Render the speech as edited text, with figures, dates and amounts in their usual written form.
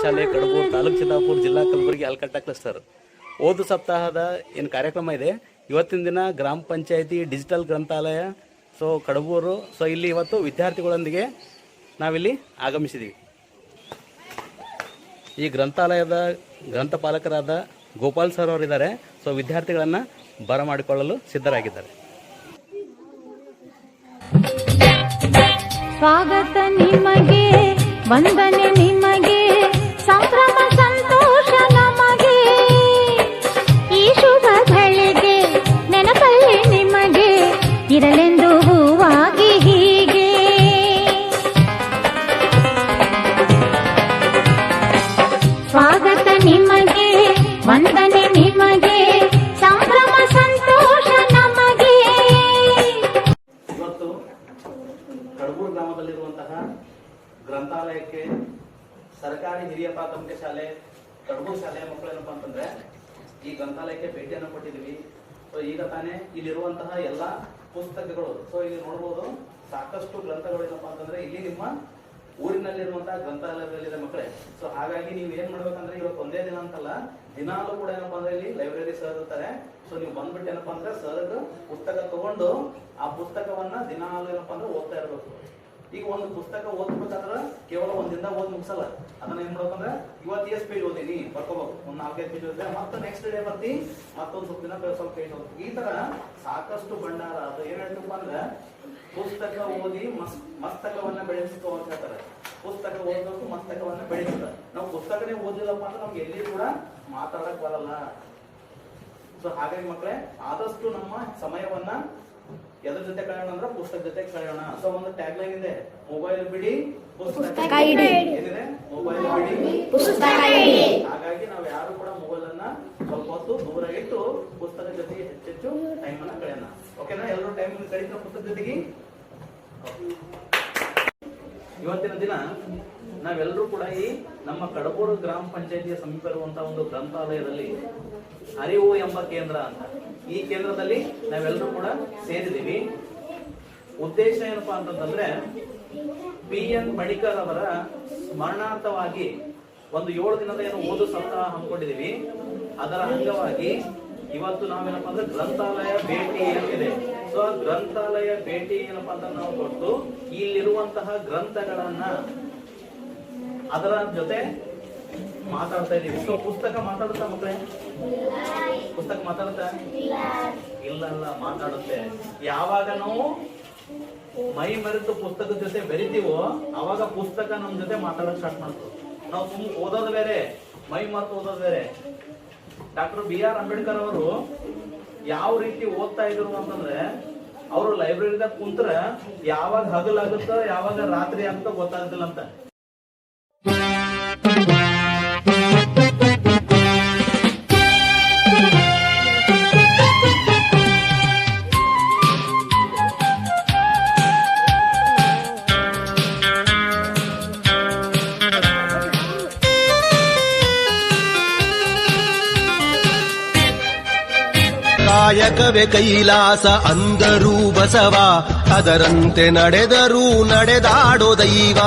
ಶಾಲೆ ಕಡಬೂರು, ತಾಲೂಕು ಚಿತ್ತಾಪುರ, ಜಿಲ್ಲಾ ಕಲಬುರಗಿ, ಆಲ್ಕಟ್ಟ ಕ್ಲಸ್ಟರ್. ಓದು ಸಪ್ತಾಹದ ಏನು ಕಾರ್ಯಕ್ರಮ ಇದೆ, ಇವತ್ತಿನ ದಿನ ಗ್ರಾಮ ಪಂಚಾಯಿತಿ ಡಿಜಿಟಲ್ ಗ್ರಂಥಾಲಯ ಕಡಬೂರು. ಇಲ್ಲಿ ಇವತ್ತು ವಿದ್ಯಾರ್ಥಿಗಳೊಂದಿಗೆ ನಾವಿಲ್ಲಿ ಆಗಮಿಸಿದ್ದೀವಿ. ಈ ಗ್ರಂಥಾಲಯದ ಗ್ರಂಥಪಾಲಕರಾದ ಗೋಪಾಲ್ ಸರ್ ಅವರಿದ್ದಾರೆ. ವಿದ್ಯಾರ್ಥಿಗಳನ್ನು ಬರಮಾಡಿಕೊಳ್ಳಲು ಸಿದ್ಧರಾಗಿದ್ದಾರೆ. ಸ್ವಾಗತ ನಿಮಗೆ, ವಂದನೆ ನಿಮಗೆ, ಸಂಭ್ರಮ ಸಂತೋಷ ನಮಗೆ. ಈ ಶುಭ ಗಳಿಗೆ ನೆನಪಲ್ಲಿ ನಿಮಗೆ ಇರಲೆಂದು ಹೂವಾಗಿ ಹೀಗೆ. ಸ್ವಾಗತ ನಿಮಗೆ, ವಂದನೆ ನಿಮಗೆ, ಸಂಭ್ರಮ ಸಂತೋಷ ನಮಗೆ. ಇವತ್ತು ಕಡಬೂರು ಗ್ರಾಮದಲ್ಲಿರುವಂತಹ ಗ್ರಂಥಾಲಯಕ್ಕೆ ಸರ್ಕಾರಿ ಹಿರಿಯ ಪ್ರಾಥಮಿಕ ಶಾಲೆ ಕಡಬೂರು ಶಾಲೆಯ ಮಕ್ಕಳು ಏನಪ್ಪಾ ಅಂತಂದ್ರೆ ಈ ಗ್ರಂಥಾಲಯಕ್ಕೆ ಭೇಟಿಯನ್ನು ಕೊಟ್ಟಿದ್ದೀವಿ. ಈಗ ತಾನೇ ಇಲ್ಲಿರುವಂತಹ ಎಲ್ಲ ಪುಸ್ತಕಗಳು ಇಲ್ಲಿ ನೋಡಬಹುದು. ಸಾಕಷ್ಟು ಗ್ರಂಥಗಳು ಏನಪ್ಪಾ ಅಂತಂದ್ರೆ ಇಲ್ಲಿ ನಿಮ್ಮ ಊರಿನಲ್ಲಿರುವಂತಹ ಗ್ರಂಥಾಲಯದಲ್ಲಿದೆ ಮಕ್ಕಳೇ. ಹಾಗಾಗಿ ನೀವು ಏನ್ ಮಾಡ್ಬೇಕಂದ್ರೆ ಇವತ್ತು ಒಂದೇ ದಿನ ಅಂತಲ್ಲ, ದಿನಾಲೂ ಕೂಡ ಏನಪ್ಪಾ ಅಂದ್ರೆ ಇಲ್ಲಿ ಲೈಬ್ರರಿ ಸರ್ ಇರ್ತಾರೆ. ನೀವು ಬಂದ್ಬಿಟ್ಟು ಏನಪ್ಪಾ ಅಂದ್ರೆ ಸರ್ ಪುಸ್ತಕ ತಗೊಂಡು ಆ ಪುಸ್ತಕವನ್ನ ದಿನಾಲೂ ಏನಪ್ಪಾ ಅಂದ್ರೆ ಓದ್ತಾ ಇರ್ಬೇಕು. ಈಗ ಒಂದು ಪುಸ್ತಕ ಓದ್ಬೇಕಾದ್ರೆ ಕೇವಲ ಒಂದಿಂದ ಓದ್ ಮುಗಿಸಲ್ಲ. ಅದನ್ನ ಏನ್ ಮಾಡ್ಬೇಕಂದ್ರೆ ಇವತ್ತು ಎಷ್ಟು ಪೇಜ್ ಓದಿನಿ ಬರ್ಕೋಬೇಕು, ಒಂದ್ 4-5 ಪೇಜ್ ಓದಿದ್ರೆ ಮತ್ತೆ ನೆಕ್ಸ್ಟ್ ಡೇ ಬರ್ತಿ ಮತ್ತೊಂದು ಸ್ವಲ್ಪ ದಿನ ಸ್ವಲ್ಪ ಪೇಜ್ ಓದ್ಬೇಕು. ಈ ತರ ಸಾಕಷ್ಟು ಭಂಡಾರ. ಅದು ಏನ್ ಹೇಳ್ತಪ್ಪ ಅಂದ್ರೆ ಪುಸ್ತಕ ಓದಿ ಮಸ್ತಕವನ್ನ ಬೆಳೆಸ್ಕೋ ಅಂತ ಹೇಳ್ತಾರೆ. ಪುಸ್ತಕ ಓದಬೇಕು, ಮಸ್ತಕವನ್ನ ಬೆಳೆಸ್ತಾರೆ. ನಾವು ಪುಸ್ತಕನೇ ಓದಿಲ್ಲಪ್ಪ ಅಂದ್ರೆ ನಮ್ಗೆ ಎಲ್ಲಿ ಕೂಡ ಮಾತಾಡಕ್ ಬರಲ್ಲ. ಹಾಗಾಗಿ ಮಕ್ಕಳೇ ಆದಷ್ಟು ನಮ್ಮ ಸಮಯವನ್ನ ಎದ್ರ ಜೊತೆ ಕಳೆಯೋಣ ಅಂದ್ರೆ ಪುಸ್ತಕ ಜೊತೆ ಕಳೆಯೋಣ. ಒಂದು ಟ್ಯಾಗ್ ಲೈನ್ ಇದೆ, ಮೊಬೈಲ್ ಬಿಡಿ ಪುಸ್ತಕ ಏನಿದೆ, ಮೊಬೈಲ್ ಬಿಡಿ ಪುಸ್ತಕ. ಹಾಗಾಗಿ ನಾವು ಯಾರು ಕೂಡ ಮೊಬೈಲ್ ಅನ್ನ ಸ್ವಲ್ಪ ಹೊತ್ತು ದೂರ ಇಟ್ಟು ಪುಸ್ತಕ ಜೊತೆಗೆ ಹೆಚ್ಚೆಚ್ಚು ಟೈಮ್ ಅನ್ನ ಕಳೆಯೋಣ. ಓಕೆನಾ? ಎಲ್ಲರೂ ಟೈಮ್ ಕಳೀತಾರೆ ಪುಸ್ತಕ ಜೊತೆಗೆ. ಇವತ್ತಿನ ದಿನ ನಾವೆಲ್ಲರೂ ಕೂಡ ಈ ನಮ್ಮ ಕಡಬೂರು ಗ್ರಾಮ ಪಂಚಾಯಿತಿಯ ಸಮೀಪ ಇರುವಂತಹ ಒಂದು ಗ್ರಂಥಾಲಯದಲ್ಲಿ ಅರಿವು ಎಂಬ ಕೇಂದ್ರ ಅಂತ, ಈ ಕೇಂದ್ರದಲ್ಲಿ ನಾವೆಲ್ಲರೂ ಕೂಡ ಸೇರಿದ್ದೀವಿ. ಉದ್ದೇಶ ಏನಪ್ಪಾ ಅಂತಂದ್ರೆ PN ಬಣಿಕರ್ ಅವರ ಸ್ಮರಣಾರ್ಥವಾಗಿ ಒಂದು 7 ದಿನದ ಏನು ಓದು ಸಪ್ತಾಹ ಹಮ್ಮಿಕೊಂಡಿದೀವಿ. ಅದರ ಅಂಗವಾಗಿ ಇವತ್ತು ನಾವೇನಪ್ಪಾ ಅಂದ್ರೆ ಗ್ರಂಥಾಲಯ ಭೇಟಿ ಏನಿದೆ, ಗ್ರಂಥಾಲಯ ಭೇಟಿ ಏನಪ್ಪಾ ಅಂತ ನಾವು ಕೊಟ್ಟು ಇಲ್ಲಿರುವಂತಹ ಗ್ರಂಥಗಳನ್ನ ಅದರ ಜೊತೆ ಮಾತಾಡ್ತಾ ಇದೀವಿ. ಪುಸ್ತಕ ಮಾತಾಡುತ್ತಾ ಮಕ್ಕಳೇ? ಪುಸ್ತಕ ಮಾತಾಡುತ್ತಾ? ಇಲ್ಲ ಮಾತಾಡುತ್ತೆ. ಯಾವಾಗ ನಾವು ಮೈ ಮರೆತು ಪುಸ್ತಕದ ಜೊತೆ ಬೆರಿತೀವೋ ಅವಾಗ ಪುಸ್ತಕ ನಮ್ ಜೊತೆ ಮಾತಾಡಕ್ ಸ್ಟಾರ್ಟ್ ಮಾಡ್ತೀವಿ. ನಾವು ಸುಮ್ಮನೆ ಓದೋದು ಬೇರೆ, ಮೈ ಮರೆತು ಓದೋದು ಬೇರೆ. ಡಾಕ್ಟರ್ BR ಅಂಬೇಡ್ಕರ್ ಅವರು ಯಾವ ರೀತಿ ಓದ್ತಾ ಇದ್ರು ಅಂತಂದ್ರೆ, ಅವರು ಲೈಬ್ರರಿದಾಗ ಕುಂತ್ರ ಯಾವಾಗ ಹಗಲಾಗುತ್ತೋ ಯಾವಾಗ ರಾತ್ರಿ ಅಂತ ಗೊತ್ತಾಗುದಿಲ್ಲ ಅಂತ. ಕಾಯಕವೇ ಕೈಲಾಸ ಅಂದರೂ ಬಸವ, ಅದರಂತೆ ನಡೆದರೂ ನಡೆದಾಡೋ ದೈವ.